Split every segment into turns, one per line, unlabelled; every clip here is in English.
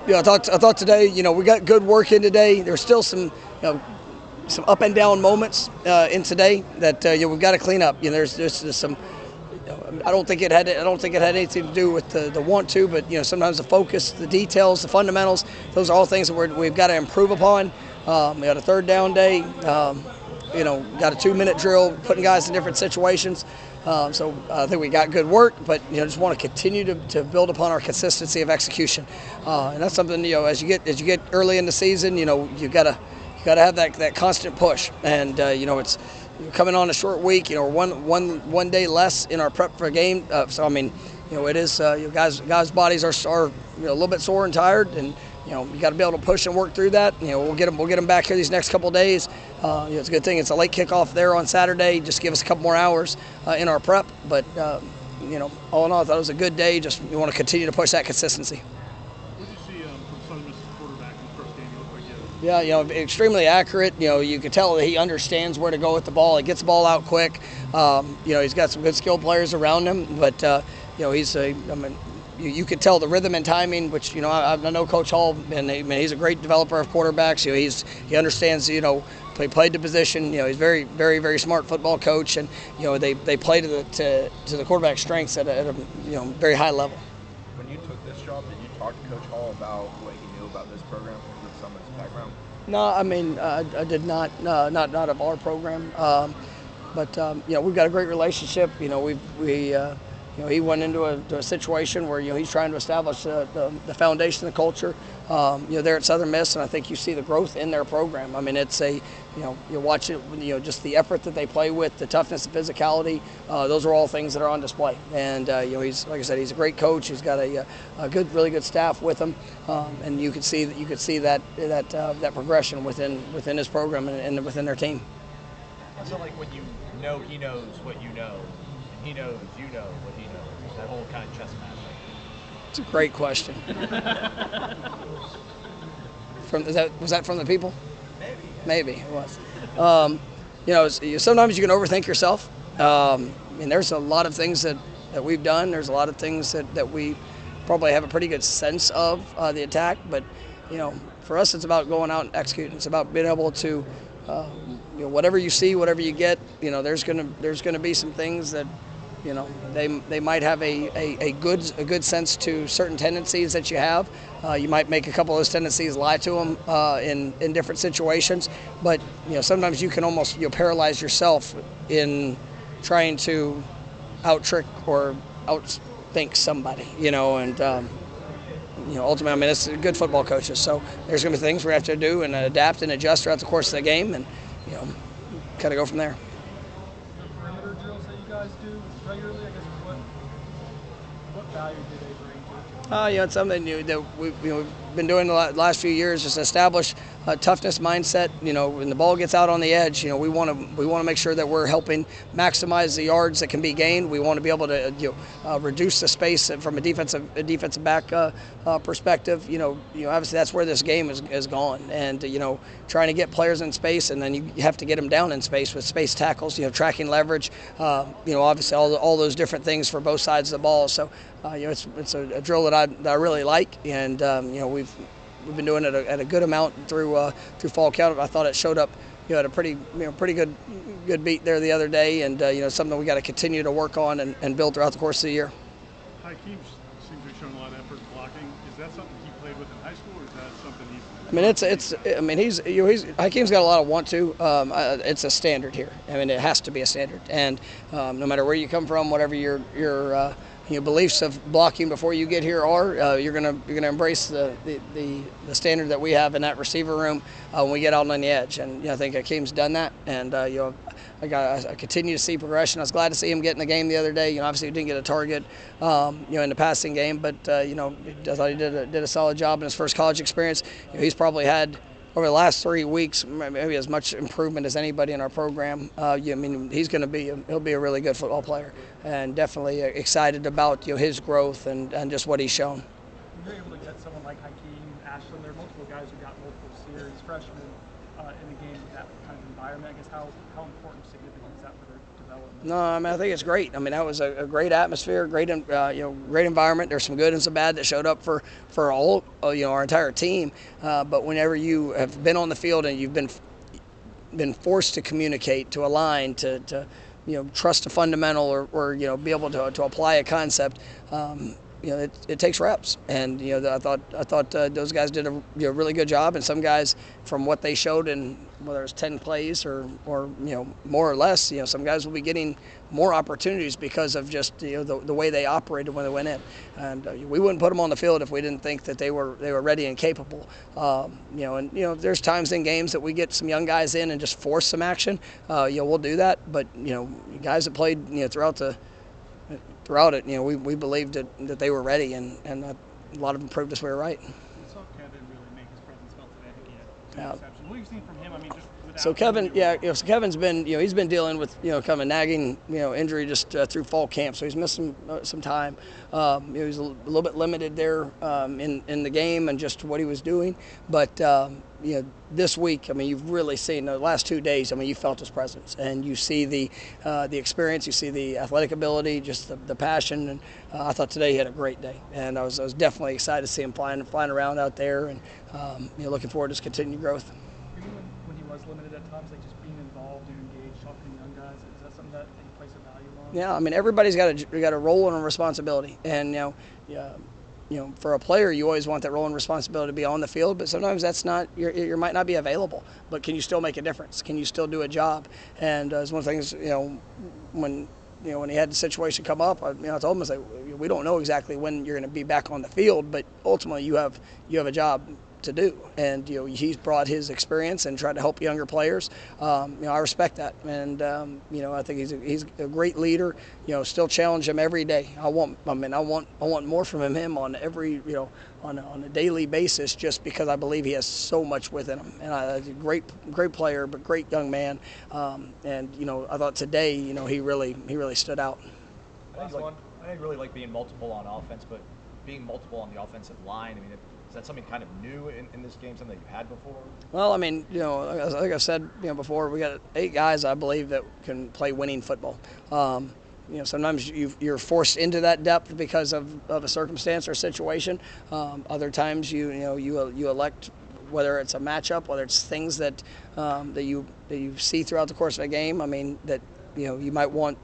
Yeah, I thought today, we got good work in today. There's still some up and down moments in today that we've got to clean up. There's some. I don't think it had anything to do with the want to, but sometimes the focus, the details, the fundamentals, those are all things that we've got to improve upon. We had a third down day. Got a 2-minute drill, putting guys in different situations. So I think we got good work, but just want to continue to build upon our consistency of execution, and that's something as you get early in the season, you gotta have that constant push, and it's coming on a short week, one day less in our prep for a game. So I mean, it is guys' bodies are a little bit sore and tired, and you got to be able to push and work through that. We'll get them back here these next couple of days. It's a good thing it's a late kickoff there on Saturday. Just give us a couple more hours in our prep. But all in all, I thought it was a good day. Just we want to continue to push that consistency.
What did you see from Southern Miss's quarterback in the first game? He looked like
Yeah, extremely accurate. You can tell that he understands where to go with the ball. He gets the ball out quick. He's got some good skilled players around him, but you could tell the rhythm and timing, which I know Coach Hall, and he's a great developer of quarterbacks. He understands. He played the position. He's very, very, very smart football coach, and they play to the quarterback strengths at a very high level.
When you took this job, did you talk to Coach Hall about what he knew about this program with some of his background?
No, I mean I did not. Not of our program, but we've got a great relationship. He went into a situation where he's trying to establish the foundation, the culture, there at Southern Miss, and I think you see the growth in their program. I mean, it's you watch it, just the effort that they play with, the toughness, the physicality. Those are all things that are on display. And he's, like I said, he's a great coach. He's got a really good staff with him, and you could see that progression within his program and within their team.
I feel like when he knows what you know, and he knows you know what he knows, that whole kind of chess match.
It's a great question. Was that from the people? Maybe it was. Sometimes you can overthink yourself. There's a lot of things that we've done. There's a lot of things that we probably have a pretty good sense of the attack. But for us, it's about going out and executing. It's about being able to, whatever you see, whatever you get. There's gonna be some things that. They might have a good sense to certain tendencies that you have. You might make a couple of those tendencies lie to them in different situations, but sometimes you can almost paralyze yourself in trying to out-trick or outthink somebody. Ultimately, I mean, it's good football coaches. So there's going to be things we have to do and adapt and adjust throughout the course of the game, and kind of go from there.
Perimeter drills that you guys do regularly, I guess, what value do they bring to it?
It's something new that we've been doing the last few years, just establish a toughness mindset. When the ball gets out on the edge, we want to make sure that we're helping maximize the yards that can be gained. We want to be able to reduce the space from a defensive back perspective. Obviously that's where this game is gone, and trying to get players in space, and then you have to get them down in space with space tackles. Tracking leverage. Obviously all those different things for both sides of the ball. So it's a drill that I really like, and we've been doing it at a good amount through fall count. I thought it showed up at a pretty good beat there the other day, and something we got to continue to work on and build throughout the course of the year.
Hykeem seems to have shown a lot of effort in blocking. Is that something he played with in high school, or is that something he's? Hykeem's got a lot of want to. It's a standard here. I mean, it has to be a standard, and no matter where you come from, whatever your beliefs of blocking before you get here are, you're gonna embrace the standard that we have in that receiver room when we get out on the edge. And I think Hykeem's done that, and I continue to see progression. I was glad to see him get in the game the other day. Obviously he didn't get a target, in the passing game, but I thought he did a solid job in his first college experience. He's probably had, over the last 3 weeks, maybe as much improvement as anybody in our program. He'll be a really good football player, and definitely excited about his growth and just what he's shown.
When you're able to get someone like Hykeem, Ashland, there are multiple guys who got multiple series, freshmen. in a game with that kind of environment? I guess how important, significant is that for their development?
No, I mean I think it's great. I mean that was a great atmosphere, great great environment. There's some good and some bad that showed up for all our entire team. But whenever you have been on the field and you've been forced to communicate, to align, to trust a fundamental or be able to apply a concept. It takes reps, and I thought those guys did a really good job, and some guys from what they showed in whether it was 10 plays or more or less, some guys will be getting more opportunities because of just the way they operated when they went in, and we wouldn't put them on the field if we didn't think that they were ready and capable. There's times in games that we get some young guys in and just force some action. We'll do that, but guys that played throughout it, we believed that they were ready, and a lot of them proved us we were right.
We saw Kevin really make his presence felt today. I think he had 2 interceptions. What have you seen from him? I mean, just without
so Kevin, so Kevin's been, he's been dealing with, kind of a nagging, injury just through fall camp, so he's missed some time. He's a little bit limited there in the game and just what he was doing, but this week, I mean, you've really seen the last 2 days. I mean, you felt his presence, and you see the experience, you see the athletic ability, just the passion. And I thought today he had a great day, and I was definitely excited to see him flying around out there, and looking forward to his continued growth.
When he was limited at times, like just being involved and engaged, talking to young guys, is that something that you place a value on?
Yeah, I mean, everybody's got a role and a responsibility, and for a player, you always want that role and responsibility to be on the field, but sometimes that's not, you might not be available. But can you still make a difference? Can you still do a job? And it's one of the things, when he had the situation come up, I told him, I said, we don't know exactly when you're going to be back on the field, but ultimately you have a job to do, and he's brought his experience and tried to help younger players. I respect that, and I think he's a great leader. Still challenge him every day. I want more from him on every on a daily basis, just because I believe he has so much within him, and he's a great player, but great young man. And I thought today he really stood out.
I really like being multiple on offense, but being multiple on the offensive line. I mean, is that something kind of new in this game, something that you've had before?
Well, I mean, like I've said before, we got 8 guys, I believe, that can play winning football. Sometimes you're forced into that depth because of a circumstance or situation. Other times you elect, whether it's a matchup, whether it's things that you see throughout the course of a game. I mean, that you might want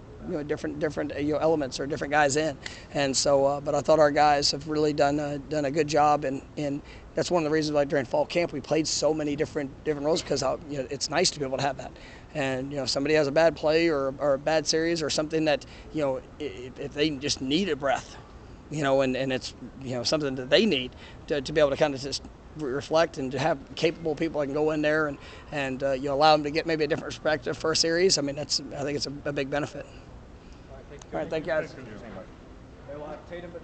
different elements or different guys in, and so but I thought our guys have really done a good job, and that's one of the reasons why during fall camp we played so many different roles, because it's nice to be able to have that. And somebody has a bad play or a bad series or something that if they just need a breath, and it's something that they need to be able to kind of just reflect and to have capable people that can go in there and allow them to get maybe a different perspective for a series. I mean, I think it's a big benefit. All right, thank you guys.
They will have Tatum, but